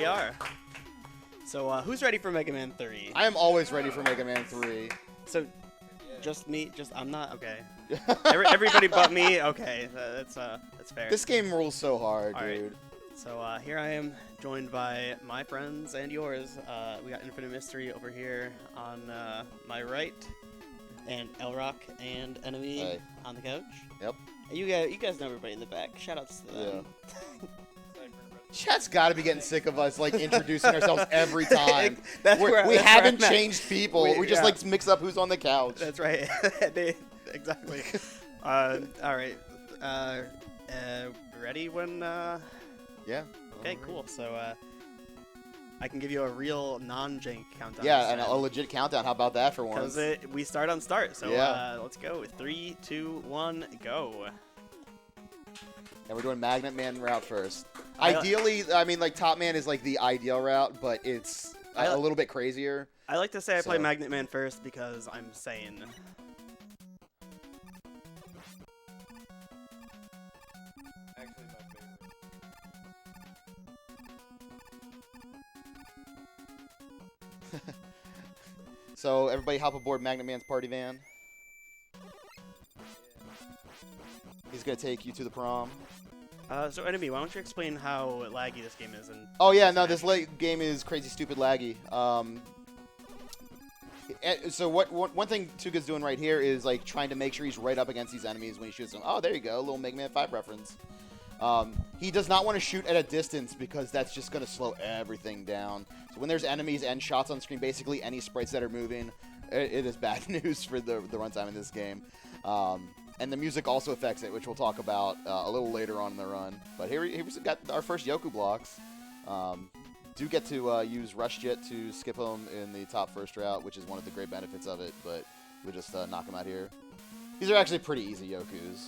we are. So, who's ready for Mega Man 3? I am always ready for Mega Man 3. So, just me? I'm not? Okay. Everybody but me? Okay, that's fair. This game rules so hard, All dude. right. So, here I am, joined by my friends and yours. We got Infinite Mystery over here on my right, and Elrock and Enemy on the couch. Yep. And you guys know everybody in the back. Shoutouts to them. Yeah. Chat's got to be getting sick of us like introducing ourselves every time. We haven't changed people. We just like mix up who's on the couch. That's right. Exactly. All right. Ready when? Yeah. Okay. Cool. So I can give you a real non-jank countdown. Yeah, and a legit countdown. How about that for once? Because we start on start. So yeah. Let's go. 3, 2, 1, go. And we're doing Magnet Man route first. Ideally, I mean, like, Top Man is, like, the ideal route, but it's a little bit crazier. I like to say I play Magnet Man first because I'm sane. Actually, my favorite. So, everybody hop aboard Magnet Man's party van. He's going to take you to the prom. So, Enemy, why don't you explain how laggy this game is? And oh, yeah, no, this game is crazy stupid laggy. So one thing 2woGood's doing right here is like trying to make sure he's right up against these enemies when he shoots them. Oh, there you go, a little Mega Man 5 reference. He does not want to shoot at a distance because that's just going to slow everything down. So when there's enemies and shots on screen, basically any sprites that are moving, it is bad news for the runtime in this game. And the music also affects it, which we'll talk about a little later on in the run. But here we've got our first Yoku blocks. Do get to use Rush Jet to skip them in the top first route, which is one of the great benefits of it, but we'll just knock them out here. These are actually pretty easy Yokus.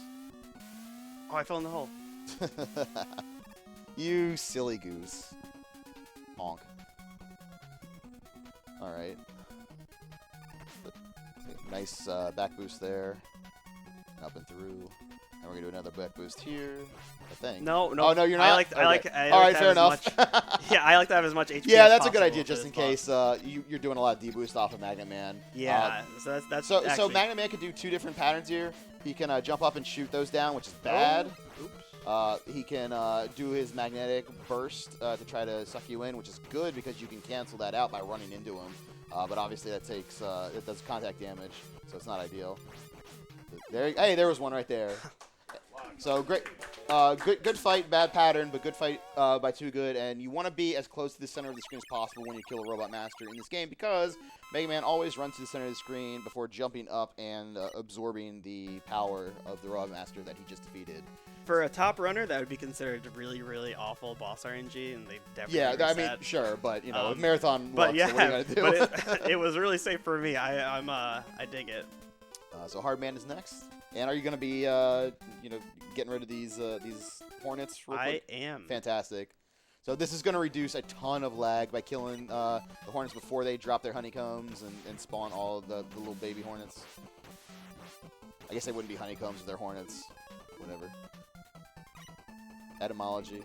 Oh, I fell in the hole. You silly goose. Honk. Alright. Nice back boost there. Up and through. And we're going to do another back boost here. I think. No. Oh, no, you're not? I like all right, fair enough. Yeah, I like to have as much HP yeah, as that's a good possible idea, just in case you're doing a lot of deboost off of Magnet Man. Yeah, so that's so actually... Magnet Man can do two different patterns here. He can jump up and shoot those down, which is bad. Oh, he can do his magnetic burst to try to suck you in, which is good because you can cancel that out by running into him. But obviously that takes it does contact damage, so it's not ideal. There was one right there. So great, good fight, bad pattern, but good fight by 2woGood. And you want to be as close to the center of the screen as possible when you kill a Robot Master in this game because Mega Man always runs to the center of the screen before jumping up and absorbing the power of the Robot Master that he just defeated. For a top runner, that would be considered really, really awful boss RNG, and they definitely I mean, sure, but you know, with marathon but looks, yeah, so what are you gonna do? but it was really safe for me. I dig it. So Hardman is next. And are you going to be, getting rid of these Hornets real quick? I am. Fantastic. So this is going to reduce a ton of lag by killing the Hornets before they drop their honeycombs and spawn all of the little baby Hornets. I guess they wouldn't be honeycombs if they're Hornets. Whatever. Etymology.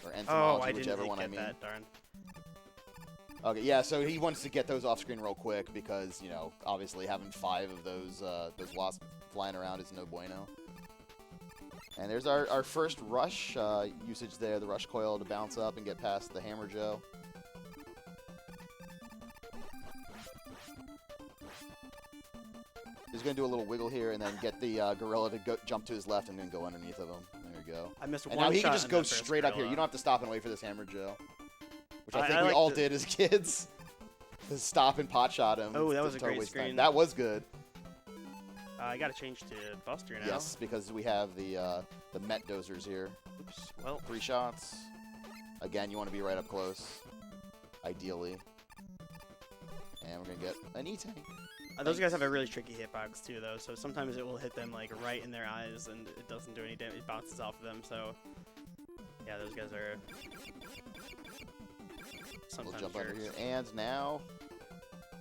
Or entomology, whichever one I mean. That, darn. Okay, yeah, so he wants to get those off screen real quick because, you know, obviously having 5 of those wasps flying around is no bueno. And there's our first rush usage there, the rush coil to bounce up and get past the Hammer Joe. He's going to do a little wiggle here and then get the gorilla to jump to his left and then go underneath of him. There we go. I missed one and now he shot can just go that first straight up here. gorilla. You don't have to stop and wait for this Hammer Joe. Which I think I we like all did as kids. To stop and pot shot him. Oh, that was a great screen. That was good. I got to change to Buster now. Yes, because we have the Met Dozers here. Oops. Well, 3 shots. Again, you want to be right up close, ideally. And we're gonna get an E-Tank. Those guys have a really tricky hitbox too, though. So sometimes it will hit them like right in their eyes, and it doesn't do any damage. It bounces off of them. So yeah, those guys are. We'll jump under here, and now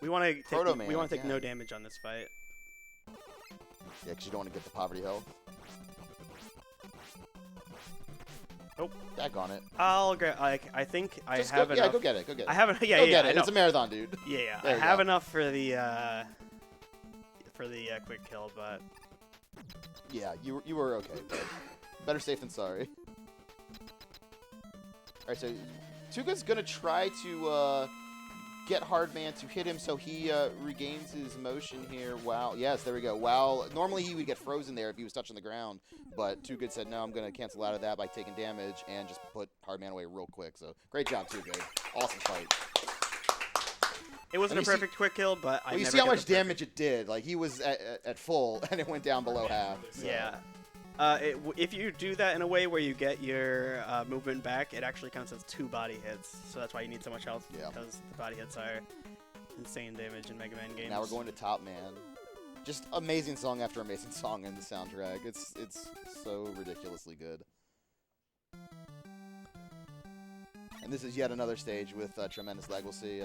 we want to Proto Man. We want to take no damage on this fight. Yeah, because you don't want to get the poverty health. Oh, daggone it. I'll get. I think I Just have go, enough. Yeah, go get it. Go get it. I haven't. Yeah, go yeah. get I it. know. It's a marathon, dude. Yeah, There I you have go. enough for the quick kill, but Yeah, you were okay. But better safe than sorry. All right, so 2woGood's gonna try to get Hardman to hit him so he regains his motion here. Wow. Yes, there we go. Wow. Normally he would get frozen there if he was touching the ground, but 2woGood said, no, I'm going to cancel out of that by taking damage and just put Hardman away real quick. So great job, 2woGood. Awesome fight. it wasn't a perfect quick kill. But Well, you see how much damage it did. Like, he was at full, and it went down below half. So. Yeah. If you do that in a way where you get your movement back, it actually counts as 2 body hits. So that's why you need so much health, Yeah. because the body hits are insane damage in Mega Man games. Now we're going to Top Man. Just amazing song after amazing song in the soundtrack. It's so ridiculously good. And this is yet another stage with tremendous lag. We'll see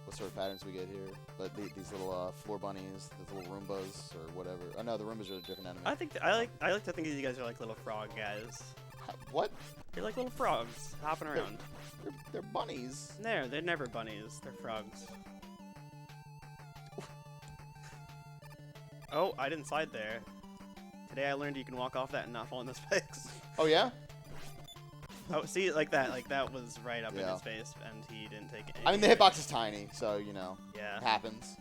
what sort of patterns we get here. But these little floor bunnies, these little Roombas or whatever. Oh no, the Roombas are a different enemy. I like to think of you guys are like little frog guys. What? You're like little frogs hopping around. They're bunnies. They're never bunnies. They're frogs. Oh, I didn't slide there. Today I learned you can walk off that and not fall in the spikes. Oh yeah? Oh, see, like that was right up in Yeah. his face, and he didn't take it. I mean, the hitbox is tiny, so, you know, Yeah. it happens.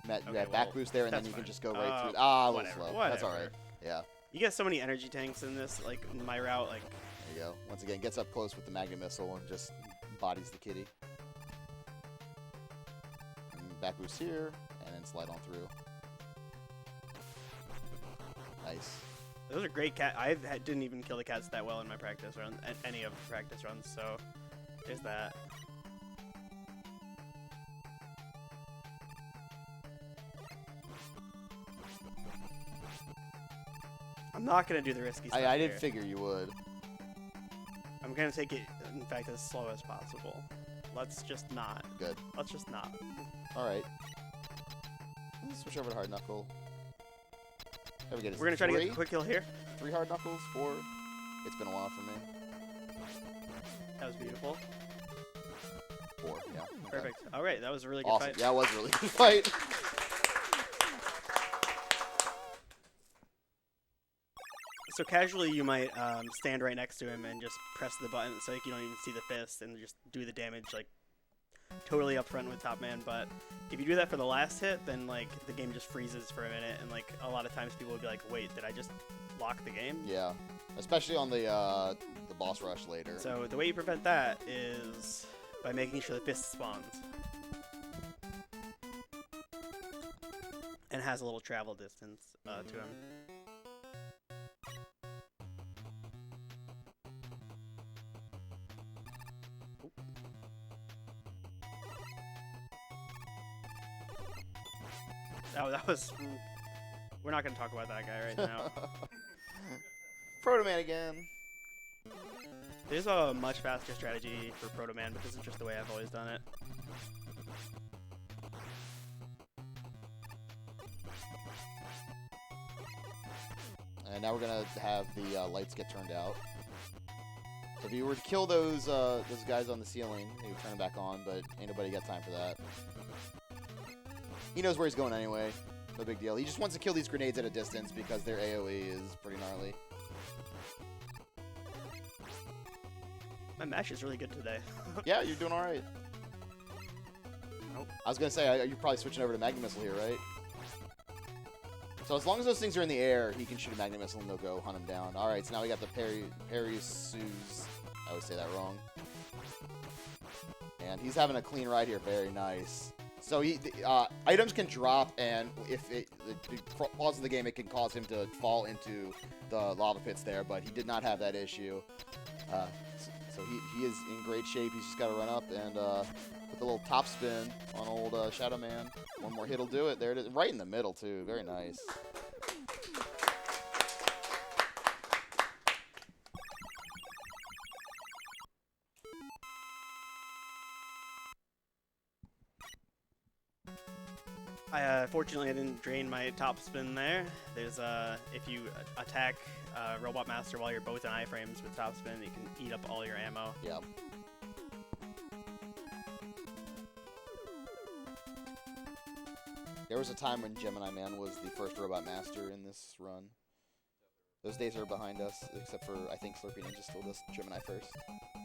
Okay, back well, boost there, and then that's you can fine. just go right through. A little Whatever, slow. whatever. That's all right. Yeah. You get so many energy tanks in this, like in my route, like. There you go. Once again, gets up close with the Magnet Missile and just bodies the kitty. And back boost here, and then slide on through. Nice. Those are great cat. Didn't even kill the cats that well in my practice run, any of the practice runs. So there's that. I'm not gonna do the risky stuff. I did here. figure you would. I'm gonna take it, in fact, as slow as possible. Let's just not. Good. Let's just not. All right. Let's switch over to Hard Knuckle. There we go. We're gonna try to get a quick kill here. 3 Hard Knuckles, 4. It's been a while for me. That was beautiful. 4, yeah. Okay. Perfect. All right, that was a really good Awesome. fight. Yeah, it was a really good fight. So casually, you might stand right next to him and just press the button so like, you don't even see the fist and just do the damage like totally up front with Top Man. But if you do that for the last hit, then like the game just freezes for a minute, and like a lot of times people will be like, "Wait, did I just lock the game?" Yeah, especially on the boss rush later. So the way you prevent that is by making sure the fist spawns and has a little travel distance to him. Oh, that was... We're not going to talk about that guy right now. Proto Man again. There's a much faster strategy for Proto Man, but this is just the way I've always done it. And now we're going to have the lights get turned out. So if you were to kill those guys on the ceiling, he would turn them back on, but ain't nobody got time for that. He knows where he's going anyway. No big deal. He just wants to kill these grenades at a distance because their AoE is pretty gnarly. My match is really good today. Yeah, you're doing all right. Nope. I was going to say, you're probably switching over to Magnet Missile here, right? So as long as those things are in the air, he can shoot a Magnet Missile and they'll go hunt him down. All right, so now we got the Perry-Suze. I always say that wrong. And he's having a clean ride here. Very nice. So items can drop, and if the pause of the game, it can cause him to fall into the lava pits there, but he did not have that issue. So he is in great shape. He's just got to run up and put the little top spin on old Shadow Man. One more hit will do it. There it is. Right in the middle, too. Very nice. Fortunately, I didn't drain my top spin there. There's if you attack Robot Master while you're both in iframes with top spin, you can eat up all your ammo. Yeah. There was a time when Gemini Man was the first Robot Master in this run. Those days are behind us, except for, I think, Slurpee Ninja still does Gemini first.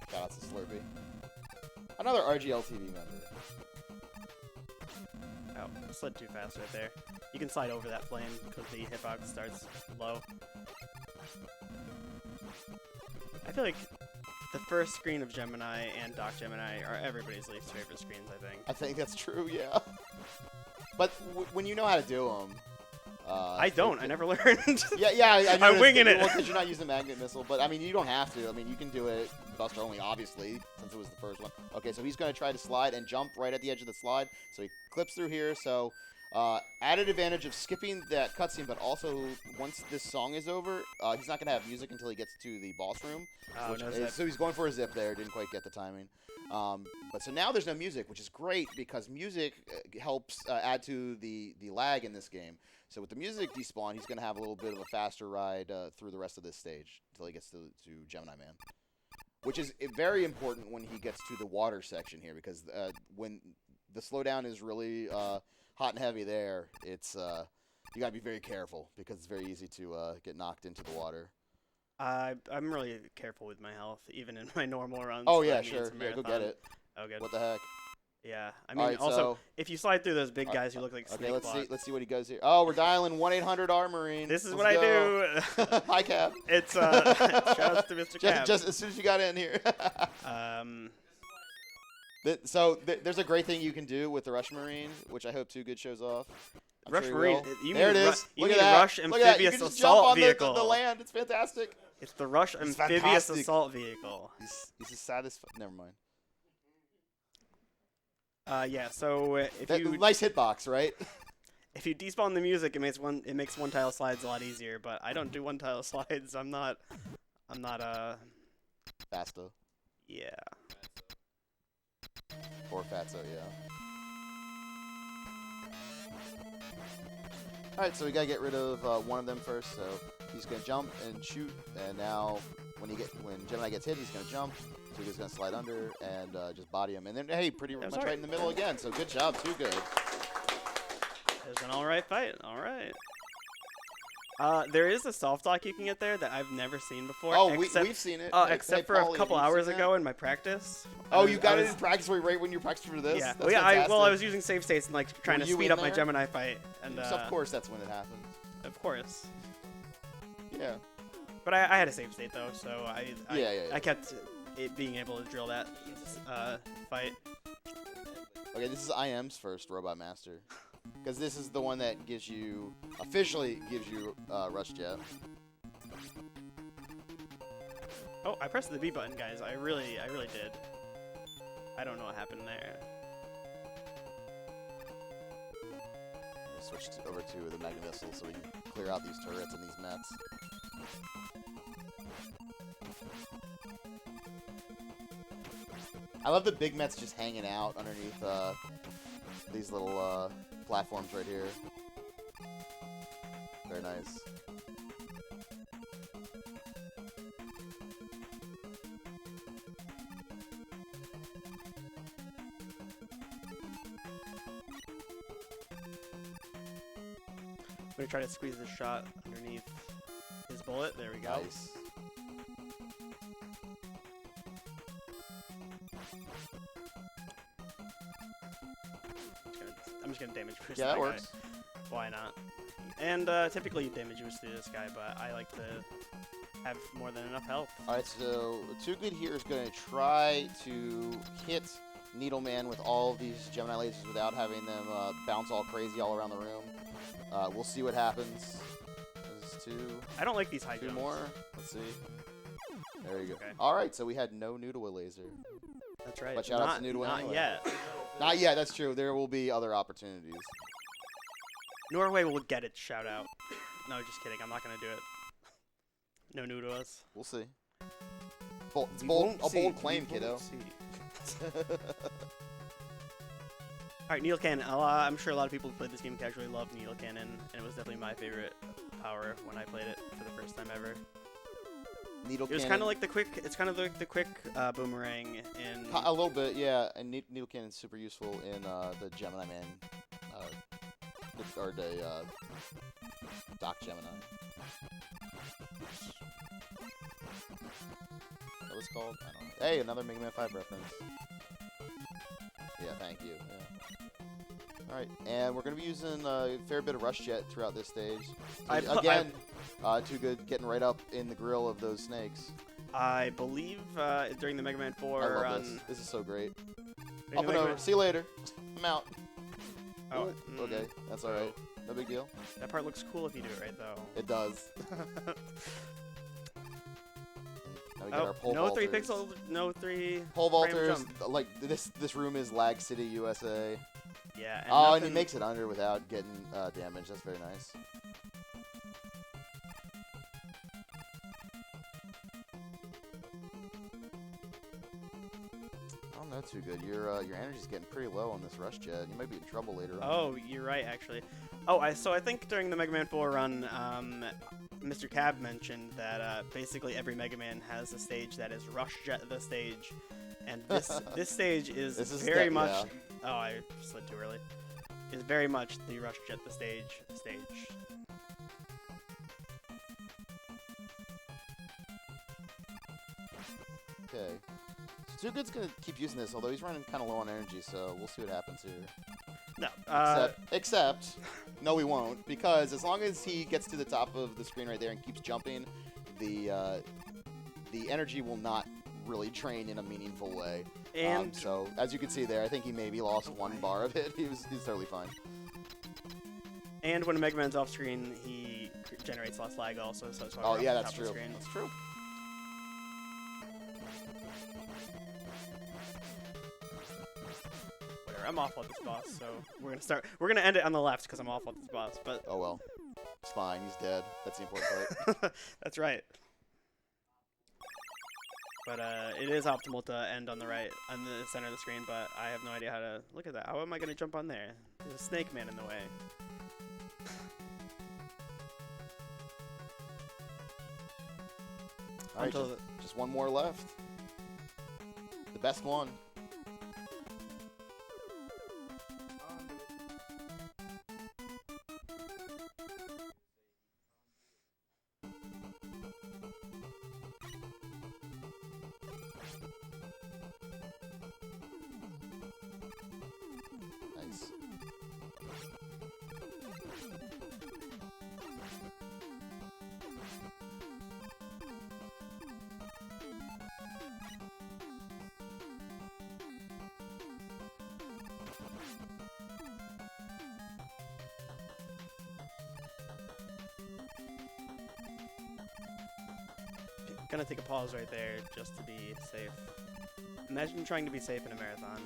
Shout out to Slurpee. Another RGLTV member. Oh, slid too fast right there. You can slide over that flame because the hitbox starts low. I feel like the first screen of Gemini and Doc Gemini are everybody's least favorite screens, I think. I think that's true, yeah. But when you know how to do them... I don't. I never learned. Yeah, I'm winging it. Well, because you're not using magnet missile, but I mean, you don't have to. I mean, you can do it Buster only, obviously, since it was the first one. Okay, so he's going to try to slide and jump right at the edge of the slide. So he clips through here. So added advantage of skipping that cutscene, but also once this song is over, he's not going to have music until he gets to the boss room. So he's going for a zip there. Didn't quite get the timing. But so now there's no music, which is great because music helps add to the lag in this game. So with the music despawn, he's going to have a little bit of a faster ride through the rest of this stage until he gets to Gemini Man. Which is very important when he gets to the water section here, because when the slowdown is really hot and heavy there, it's you got to be very careful because it's very easy to get knocked into the water. I'm really careful with my health, even in my normal runs. Oh, yeah, sure. Yeah, go get it. Oh, good. What the heck? Yeah, I mean, right, also, so, if you slide through those big guys who look like okay, snake let's see what he goes here. Oh, we're dialing 1-800-ARMORINE. This is Let's what I go. do. Hi, Cap. It's shout out to Mr. Cap. Just as soon as you got in here. So there's a great thing you can do with the Rush Marine, which I hope 2woGood shows off. Rush Marine. There it is. You Look need at that. Rush Look at that. You Amphibious can just Assault jump on Vehicle. the land. It's fantastic. It's the Rush Amphibious fantastic. Assault Vehicle. He's as sad as never mind. Yeah. So if you nice hitbox, right? if you despawn the music, it makes one tile slides a lot easier. But I don't do one tile slides. I'm not Fasto. Yeah. Or Fatso, yeah. Alright, so we gotta get rid of one of them first, so he's gonna jump and shoot, and now when Gemini gets hit, he's gonna jump, so he's gonna slide under and just body him. And then hey, pretty much right in the middle again, so good job, 2woGood. There's an alright fight. Alright. There is a soft lock you can get there that I've never seen before. Oh, we've seen it. Except for a couple hours ago in my practice. Oh, you got it in practice right when you practiced for this? Yeah. That's I was using save states and like trying to speed up my Gemini fight. And so of course that's when it happens. Of course. Yeah. But I had a save state though, so yeah. I kept it being able to drill that fight. Okay, this is IM's first Robot Master. Because this is the one that officially gives you Rush Jet. Oh, I pressed the B button, guys. I really did. I don't know what happened there. Switch over to the Magnet Missile so we can clear out these turrets and these Mets. I love the big Mets just hanging out underneath these little platforms right here. Very nice. I'm gonna try to squeeze this shot underneath his bullet. There we go. Nice. I'm just gonna damage boost. Yeah, that works. Guy. Why not? And typically you damage boost through this guy, but I like to have more than enough health. Alright, so 2woGood here is going to try to hit Needle Man with all of these Gemini lasers without having them bounce all crazy all around the room. We'll see what happens. There's I don't like these high two jumps. more. Let's see. There you go. Okay. Alright, so we had no Noodle laser. That's right. But shout out to Noodle Not anyway. yet. Not yet, that's true. There will be other opportunities. Norway will get its shout out. No, just kidding. I'm not gonna do it. No noodles. We'll see. It's a bold claim, kiddo. All Alright, Needle Cannon. I'm sure a lot of people who played this game casually love Needle Cannon, and it was definitely my favorite power when I played it for the first time ever. Needle It was kind of like the quick. It's kind of like the quick boomerang in. A little bit, yeah. And Needle Cannon's super useful in the Gemini Man, or the Doc Gemini. What was it called? I don't know. Hey, another Mega Man 5 reference. Yeah, thank you. Yeah. All right, and we're gonna be using a fair bit of Rush Jet throughout this stage. Again, 2woGood getting right up in the grill of those snakes. I believe during the Mega Man 4 I love run. this. This is so great. during Up and over. See you later. I'm out. Oh, Okay, that's all right. No big deal. That part looks cool if you do it right, though. It does. Now we get our pole no vaulters. 3 pixel, no 3 Pole frame vaulters. jump. Like this room is Lag City, USA. Yeah. And Oh, and nothing- he makes it under without getting damage. That's very nice. I don't know, 2woGood. Your energy's getting pretty low on this Rush Jet. You might be in trouble later on. Oh, you're right, actually. Oh, so I think during the Mega Man 4 run, Mr. Cab mentioned that basically every Mega Man has a stage that is Rush Jet the stage, and this stage is very much. Yeah. Oh, I slid too early. Is very much the Rush Jet the stage. Okay. So 2woGood's gonna keep using this, although he's running kind of low on energy, so we'll see what happens here. No. Except, no, we won't, because as long as he gets to the top of the screen right there and keeps jumping, the energy will not really drain in a meaningful way. And so, as you can see there, I think he maybe lost 1 bar of it. He's totally fine. and when Mega Man's off screen, he generates less lag also. So it's Oh yeah, off the that's top of the true. screen. That's true. Whatever. I'm off on this boss, so we're gonna end it on the left because I'm off on this boss. But Oh well, it's fine. He's dead. That's the important part. that's right. But it is optimal to end on the right, on the center of the screen. But I have no idea how to look at that. How am I gonna jump on there? There's a snake man in the way. All right, just one more left. The best one. Nice. Gonna take a pause right there just to be safe. Imagine trying to be safe in a marathon.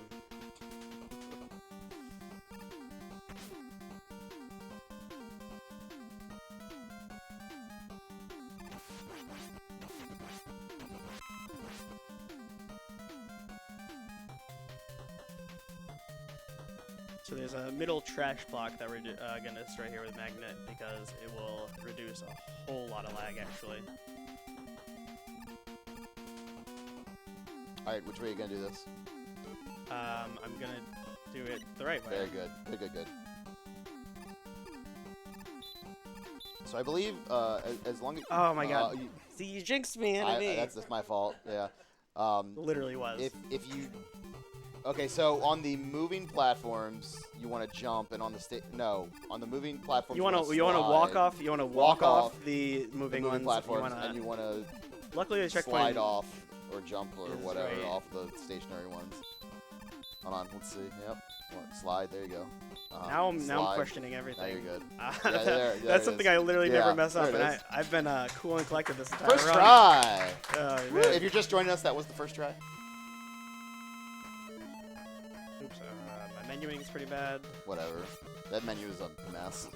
So there's a middle trash block that we're gonna destroy here with magnet because it will reduce a whole lot of lag actually. All right, which way are you gonna do this? I'm gonna do it the right way. Very good. Very good. Good. So I believe as long as Oh my god! See, you jinxed me, enemy. that's my fault. Yeah. Literally was. If you okay, so on the moving platforms you want to jump, and on the on the moving platforms you want to walk off. You want to walk off the moving ones. platforms, and you want to luckily the checkpoint slide off or jump or is whatever right. off the stationary ones. Hold on, let's see. Yep. Slide. There you go. Now I'm slide. questioning everything. Now you're good. That's there something it is. I literally Yeah, never mess up, there and it is. I've been cool and collected this entire First run. try. Oh, Woo. man. If you're just joining us, that was the first try. Oops, my menuing is pretty bad. Whatever. That menu is a mess.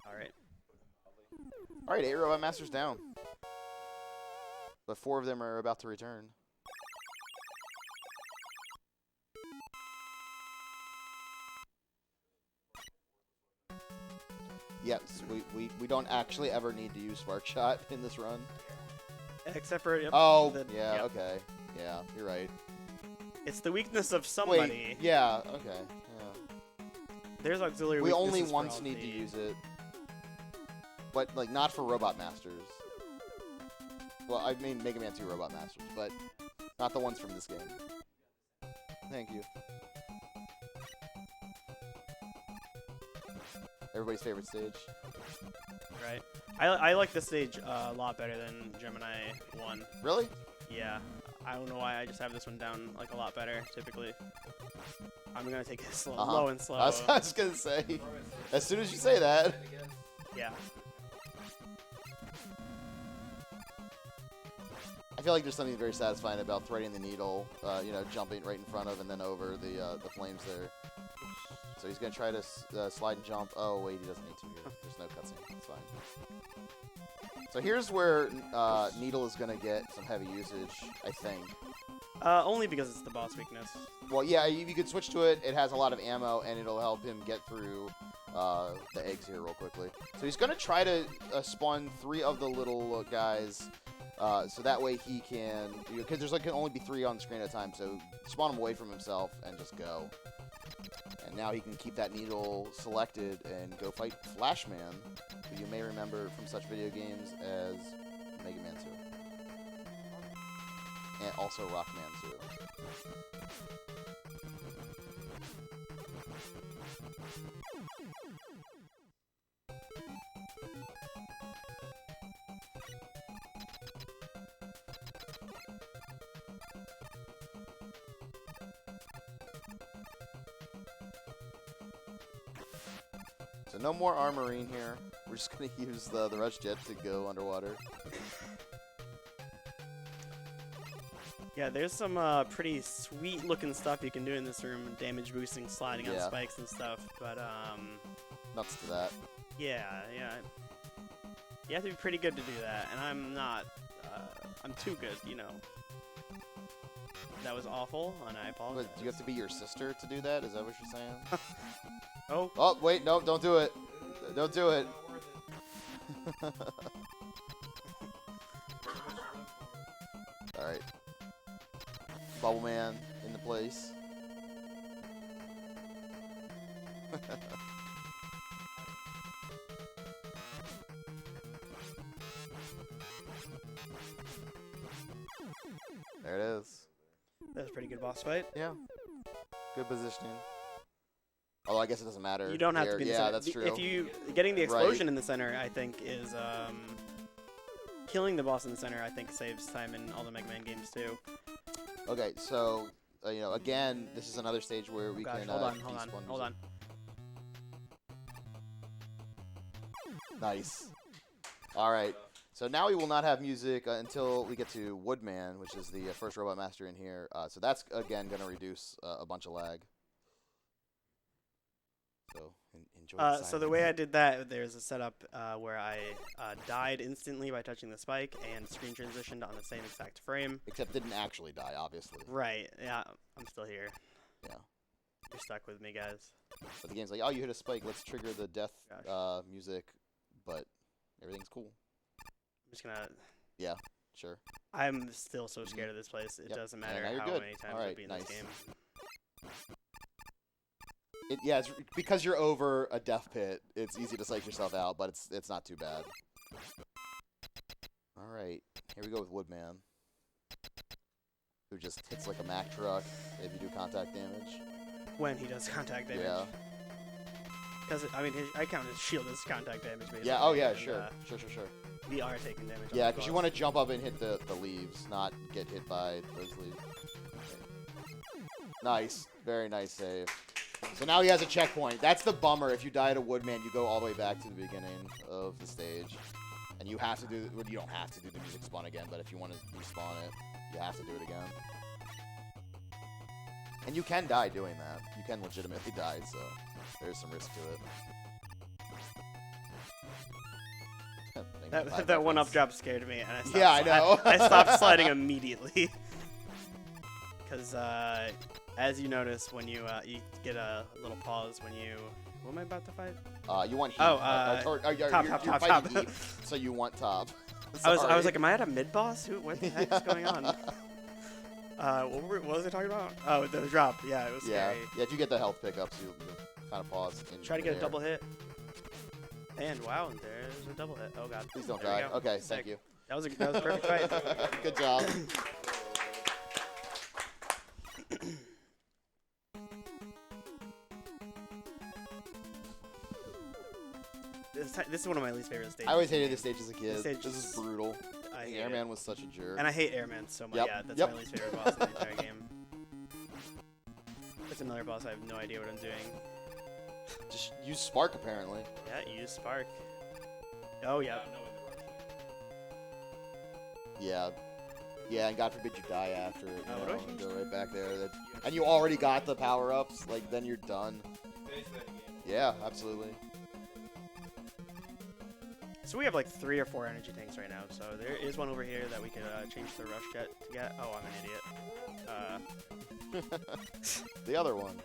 All right. All right, 8 Robot Masters down. But 4 of them are about to return. Yes, we don't actually ever need to use Spark Shot in this run. Except for Oh, yep. okay. Yeah, you're right. It's the weakness of somebody. Wait, yeah, okay. Yeah. There's auxiliary. We only weaknesses for once all need to the- use it. But, like, not for Robot Masters. Well, I mean Mega Man 2 Robot Masters, but not the ones from this game. Thank you. Everybody's favorite stage. Right. I like this stage a lot better than Gemini 1. Really? Yeah. I don't know why, I just have this one down like a lot better, typically. I'm gonna take it slow, low and slow. I was gonna say, as soon as you say that. Yeah. I feel like there's something very satisfying about threading the needle, you know, jumping right in front of and then over the flames there. So he's gonna try to slide and jump. Oh wait, he doesn't need to here. There's no cutscene. It's fine. So here's where Needle is gonna get some heavy usage, I think. Only because it's the boss weakness. Well, yeah, you could switch to it. It has a lot of ammo, and it'll help him get through the eggs here real quickly. So he's gonna try to spawn 3 of the little guys, so that way he can, because there's like can only be 3 on the screen at a time. So spawn him away from himself and just go. And now he can keep that needle selected and go fight Flashman, who you may remember from such video games as Mega Man 2. And also Rockman 2. So no more Armorine here. We're just going to use the Rush Jet to go underwater. Yeah, there's some pretty sweet looking stuff you can do in this room, damage boosting, sliding on spikes and stuff, but Nuts to that. yeah. You have to be pretty good to do that, and I'm not, I'm too good, you know. That was awful, and I apologize. But do you have to be your sister to do that? Is that what you're saying? Oh. Oh, wait, no, don't do it. Don't do it. Alright. Bubble Man in the place. There it is. That was a pretty good boss fight. Yeah. Good positioning. Although I guess it doesn't matter. You don't have to be in the center. that's true. If you getting the explosion in the center, I think is killing the boss in the center. I think saves time in all the Mega Man games too. Okay, so you know, again, this is another stage where we can. Hold on. Nice. All right. So now we will not have music until we get to Woodman, which is the first Robot Master in here. So that's again going to reduce a bunch of lag. So enjoy. So the way I did that, there's a setup where I died instantly by touching the spike and screen transitioned on the same exact frame. Except didn't actually die, obviously. Right. Yeah. I'm still here. Yeah. You're stuck with me, guys. But the game's like, oh, you hit a spike. Let's trigger the death music, but everything's cool. I'm just gonna. Yeah. Sure. I'm still so scared of this place. It doesn't matter how many times I've been in this game. Yeah, it's because you're over a death pit. It's easy to psych yourself out, but it's not too bad. All right, here we go with Woodman, who just hits like a Mack truck if you do contact damage. When he does contact damage. Yeah. Because I mean, I count his shield as contact damage. Basically. Yeah. Oh yeah. And, sure. We are taking damage. Yeah, because you want to jump up and hit the leaves, not get hit by those leaves. Okay. Nice. Very nice save. So now he has a checkpoint. That's the bummer. If you die to Woodman, you go all the way back to the beginning of the stage. And you have to do, well, you don't have to do the music spawn again, but if you want to respawn it, you have to do it again. And you can die doing that. You can legitimately die, so there's some risk to it. that one up drop scared me, and I stopped, I know. I stopped sliding immediately. Because as you notice when you get a little pause when you What am I about to fight? You want heat. Oh, you're top. fighting heat, so you want top. I was like, am I at a mid boss? What the heck is going on? What was I talking about? Oh, the drop. Yeah, it was scary. Yeah, if you get the health pickups, you kind of pause. Try to get a double hit. And wow, there's a double hit. Oh god. Please don't die. Okay, thank you. That was a perfect fight. Good job. This is one of my least favorite stages. I always hated this stage as a kid. This is brutal. Airman was such a jerk. And I hate Airman so much. Yep. Yeah, that's my least favorite boss in the entire game. It's another boss I have no idea what I'm doing. Just use Spark, apparently. Yeah, use Spark. Oh, yeah. Yeah. Yeah, and God forbid you die after it. What do I change? Go right back there. And you already got the power-ups. Like, then you're done. Yeah, absolutely. So we have like 3 or 4 energy tanks right now. So there is one over here that we could change the rush jet to get. Oh, I'm an idiot. The other one.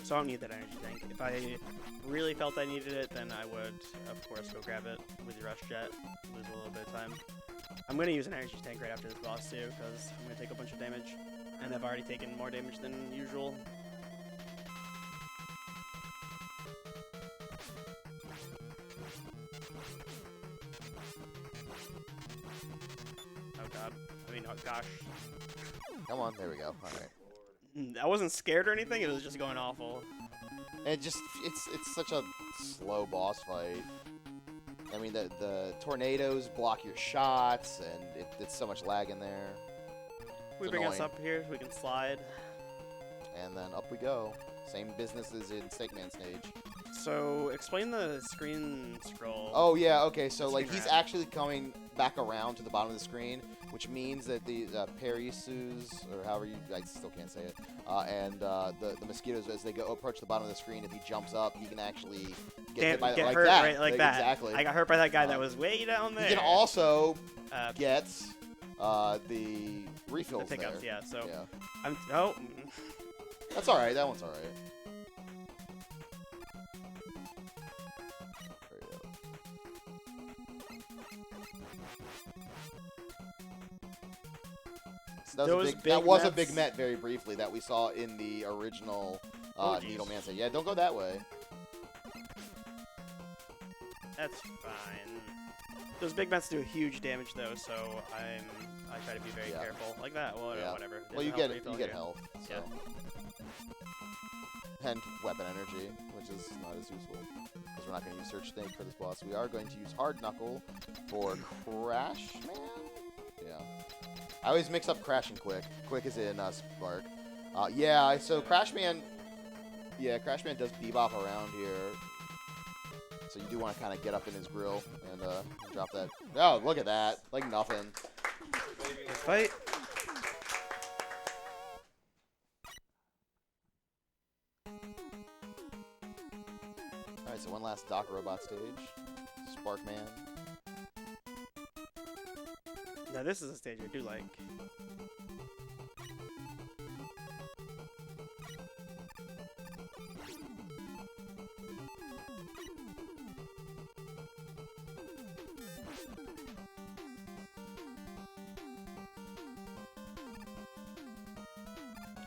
So I don't need that energy tank. If I really felt I needed it, then I would, of course, go grab it with the rush jet. Lose a little bit of time. I'm going to use an energy tank right after this boss too, because I'm going to take a bunch of damage. And I've already taken more damage than usual. Oh god. I mean, oh gosh. Come on, there we go. Alright. I wasn't scared or anything, it was just going awful. And it's such a slow boss fight. I mean, the tornadoes block your shots, and it's so much lag in there. We bring us up here, we can slide. And then up we go. Same business as in Snake Man stage. So, explain the screen scroll. Oh, yeah, okay, so, like, he's actually coming back around to the bottom of the screen, which means that the Perisus, or however you, I still can't say it, and the mosquitoes, as they go approach the bottom of the screen, if he jumps up, he can actually get hit by hurt that. Right, like that. Exactly. I got hurt by that guy that was way down there. He can also get the refills the pickups, there. yeah, so... Yeah. Oh. That's alright, that one's alright. That was a big met very briefly that we saw in the original Needle Man set. Yeah, don't go that way. That's fine. Those big mets do a huge damage though, so I try to be very careful. Like that. Well, whatever. Well, you get health. So. Yeah. And weapon energy, which is not as useful because we're not going to use Search Snake for this boss. We are going to use Hard Knuckle for Crash Man. Yeah. I always mix up Crash and Quick. Quick is in Spark. Yeah, so Crash Man... Yeah, Crash Man does bebop around here. So you do want to kind of get up in his grill and drop that... Oh, look at that. Like nothing. Let's fight. Alright, so one last Doc Robot stage. Sparkman. Now this is a stage I do like.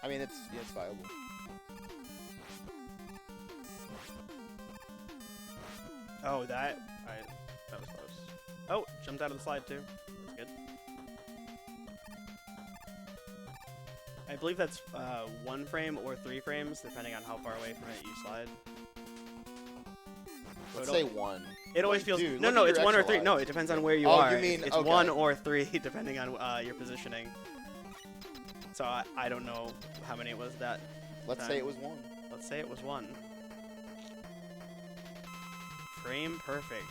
I mean, it's viable. Oh, that was close. Oh, jumped out of the slide too. That's good. I believe that's 1 frame or 3 frames, depending on how far away from it you slide. Let's say 1. It always feels... Dude, no, it's 1 or 3. No, it depends on where you are. Oh, you mean... It's 1 or 3, depending on your positioning. So I don't know how many it was that Let's say it was 1. Let's say it was 1. Frame perfect.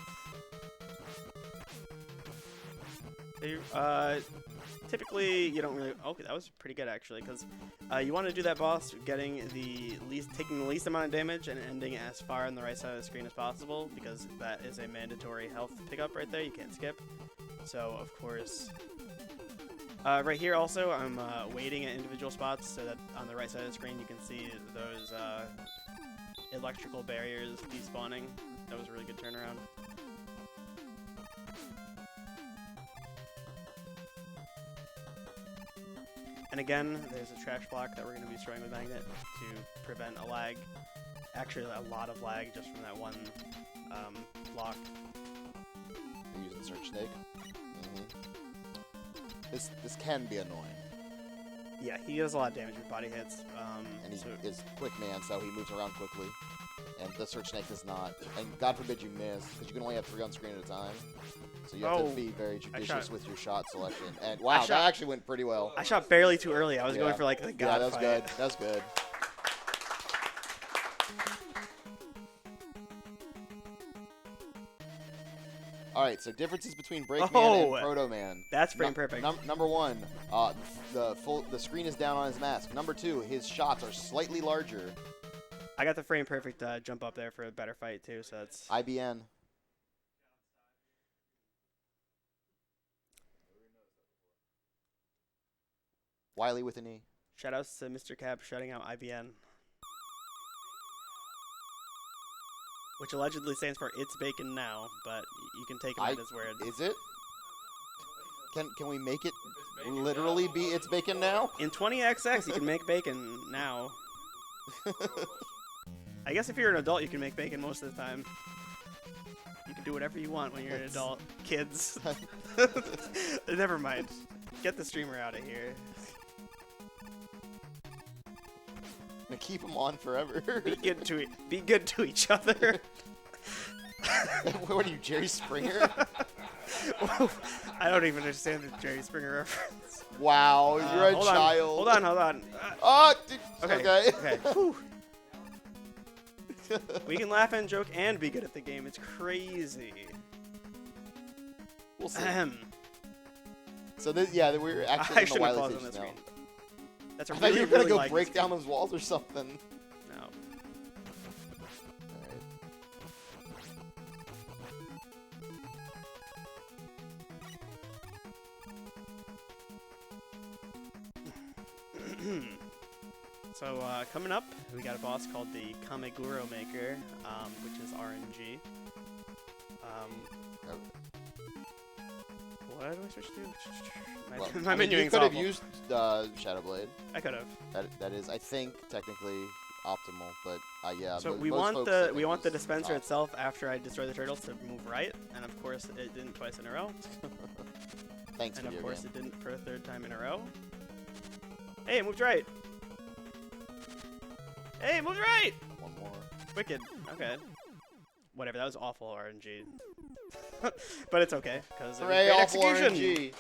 Typically, you don't really... Okay, that was pretty good, actually, because you want to do that boss taking the least amount of damage and ending as far on the right side of the screen as possible, because that is a mandatory health pickup right there. You can't skip. So, of course, Right here also, I'm waiting at individual spots so that on the right side of the screen you can see those electrical barriers despawning. That was a really good turnaround. And again, there's a trash block that we're going to be destroying with Magnet to prevent a lag. Actually, a lot of lag just from that one block. You're using Search Snake. This can be annoying. Yeah, he does a lot of damage with body hits. And he is quick man, so he moves around quickly. And the Search Snake does not. And God forbid you miss, because you can only have 3 on screen at a time. So you have to be very judicious with your shot selection. And wow, that actually went pretty well. I shot barely too early. I was going for like the God that was fight. good. That was good. All right, so differences between Breakman and Proto Man. That's frame perfect. Number 1, the screen is down on his mask. Number 2, his shots are slightly larger. I got the frame perfect jump up there for a better fight too, so that's IBN. Wiley with an E. Shoutouts to Mr. Cap shutting out IBN. Which allegedly stands for It's Bacon Now, but you can take him at his word. Is it? Can we make it literally be It's Bacon Now? In 20XX, you can make bacon now. I guess if you're an adult, you can make bacon most of the time. You can do whatever you want when you're an adult. Kids. Never mind. Get the streamer out of here. Gonna keep them on forever. Be good to each other. What are you, Jerry Springer? I don't even understand the Jerry Springer reference. Wow, you're a child. Hold on. Oh, dude. Okay. We can laugh and joke and be good at the game. It's crazy. We'll see. So we're actually in the Wiley stage now. That's a I really, thought you were really gonna go break down those walls or something. No. So coming up, we got a boss called the Kameguro Maker, which is RNG. What do I switch to? My menuing you could have used Shadowblade. I could have. That is, I think, technically optimal, but yeah. So we want the dispenser itself after I destroy the turtles to move right, and of course it didn't twice in a row. Thanks. And of course it didn't for a 3rd time in a row. Hey, it moved right. Hey, it moved right. One more. Wicked. Okay. Whatever. That was awful RNG. But it's okay because great execution. RNG.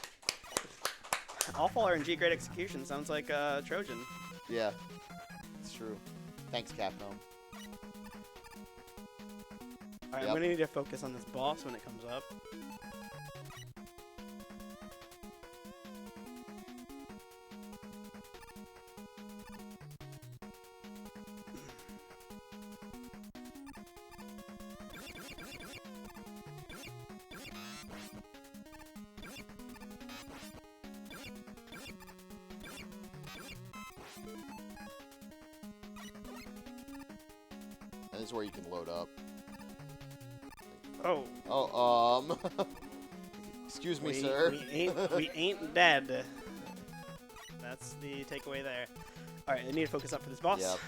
Awful RNG, great execution. Sounds like Trojan. Yeah, it's true. Thanks, Capcom. Alright, I'm gonna need to focus on this boss when it comes up. This is where you can load up. Oh. Oh, excuse me, sir. We ain't dead. That's the takeaway there. Alright, I need to focus up for this boss. Yep.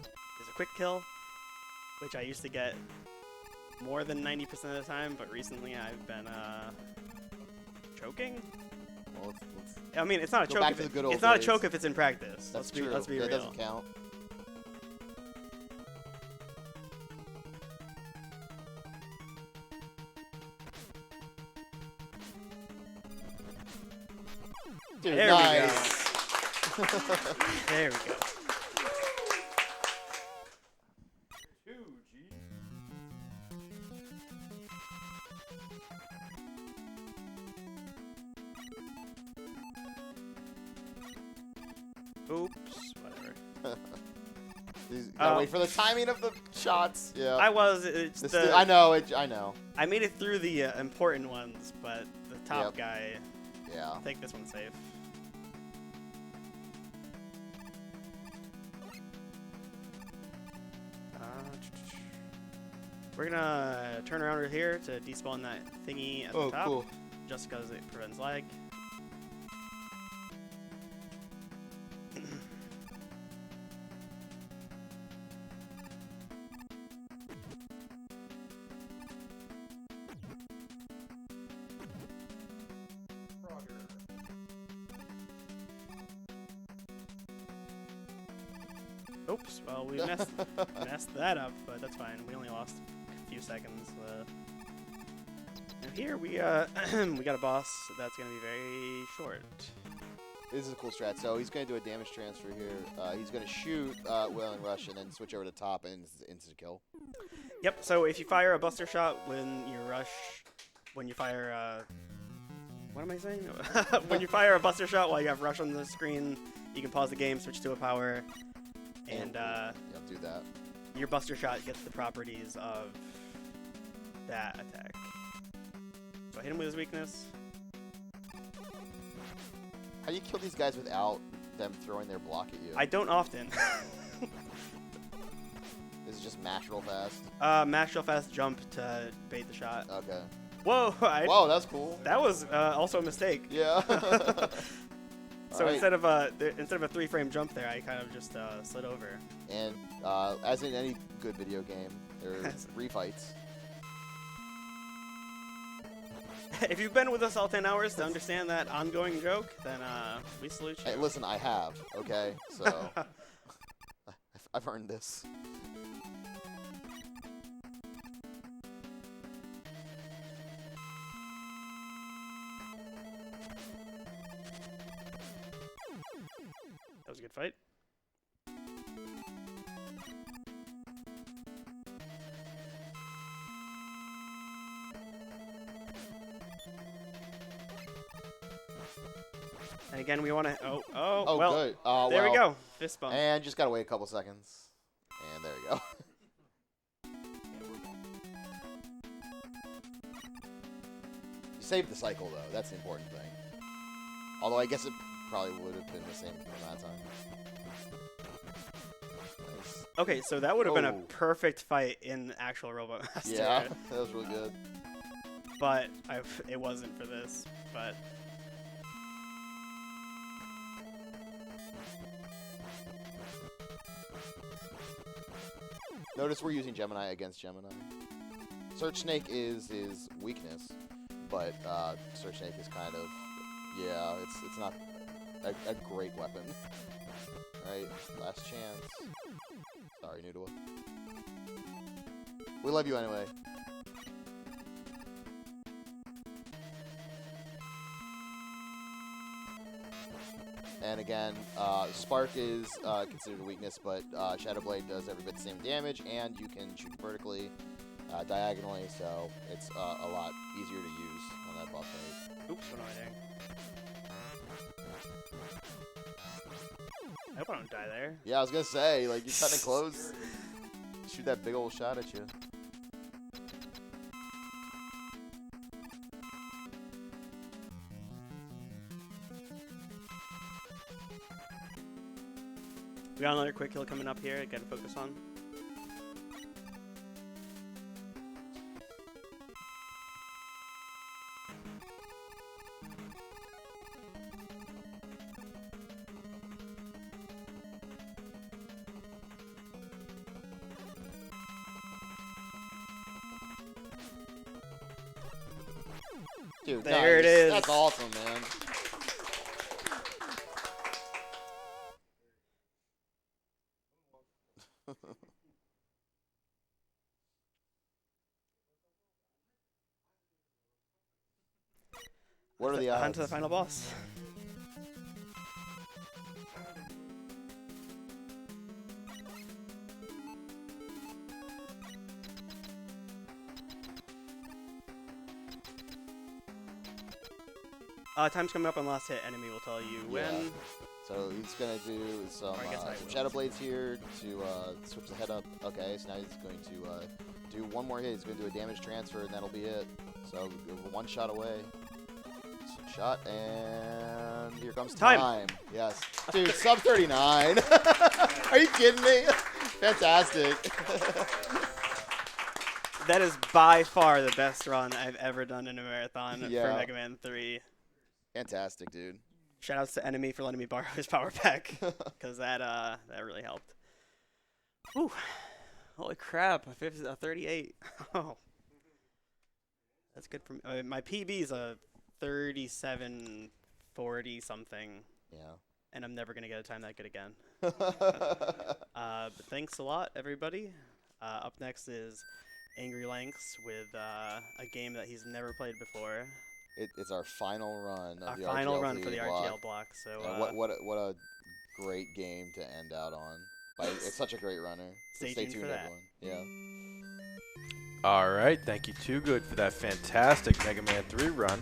There's a quick kill, which I used to get more than 90% of the time, but recently I've been choking. Well, I mean, it's not a choke. It's not a choke if it's in practice. That's true. Let's be real. That doesn't count. Dude, there nice. We go. There we go. Oops, whatever. Gotta wait for the timing of the shots. Yeah. I know. I know. I made it through the important ones, but the top guy. Yeah. I'll take this one safe. We're gonna turn around over here to despawn that thingy at the top. Cool. Just because it prevents lag. Oops, well, we messed that up, but that's fine. We only lost a few seconds. And here we we got a boss that's going to be very short. This is a cool strat. So he's going to do a damage transfer here. He's going to shoot Will and Rush and then switch over to top and instant kill. Yep, so if you fire a buster shot when you rush, when you fire, what am I saying? When you fire a buster shot while you have Rush on the screen, you can pause the game, switch to a power, and do that. Your buster shot gets the properties of that attack. So I hit him with his weakness. How do you kill these guys without them throwing their block at you? I don't often. Is it just mash real fast? Mash real fast, jump to bait the shot. Okay. Whoa! Whoa, that's cool. That was also a mistake. Yeah. So instead of a 3-frame jump there, I kind of just slid over. And as in any good video game, there's refights. If you've been with us all 10 hours to understand that ongoing joke, then we salute you. Hey, listen, I have, okay? So, I've earned this. That was a good fight. And again, we want to. Oh, well. Good. There we go. Fist bump. And just gotta wait a couple seconds. And there we go. You saved the cycle, though. That's the important thing. Although I guess it probably would have been the same amount of time. Nice. Okay, so that would have been a perfect fight in actual Robot Master. Yeah, that was really good. But it wasn't for this. But. Notice we're using Gemini against Gemini. Search Snake is his weakness, but Search Snake is kind of, yeah, it's not a great weapon. Alright, last chance. Sorry, Noodle. We love you anyway. And again, Spark is considered a weakness, but Shadow Blade does every bit the same damage, and you can shoot vertically, diagonally, so it's a lot easier to use on that boss fight. Oops, what am I doing? I hope I don't die there. Yeah, I was gonna say, like, you're cutting it close. Shoot that big old shot at you. We got another quick kill coming up here. I gotta focus on. Dude, there nice. it is. That's awesome, man. What are the odds? On to the final boss. Time's coming up on last hit. Enemy will tell you when. So he's gonna do some Shadow Blades here to switch the head up. Okay, so now he's going to do one more hit. He's gonna do a damage transfer, and that'll be it. So we're one shot away. Shot, and here comes time. Yes, dude, sub 39. Are you kidding me? Fantastic. That is by far the best run I've ever done in a marathon for Yeah. Mega Man 3. Fantastic, dude. Shoutouts to Enemy for letting me borrow his power pack, because that really helped. Whew. Holy crap, a 38. Oh. That's good for me. My PB is a 37:40 something. Yeah. And I'm never going to get a time that good again. But thanks a lot, everybody. Up next is Angry Lanks with a game that he's never played before. It's our final run of Our the final RGL run for the block. RGL block. So And what a great game to end out on. It's such a great runner. So Stay stay tuned tuned, for that. everyone. Yeah. All right, thank you, 2woGood, for that fantastic Mega Man 3 run.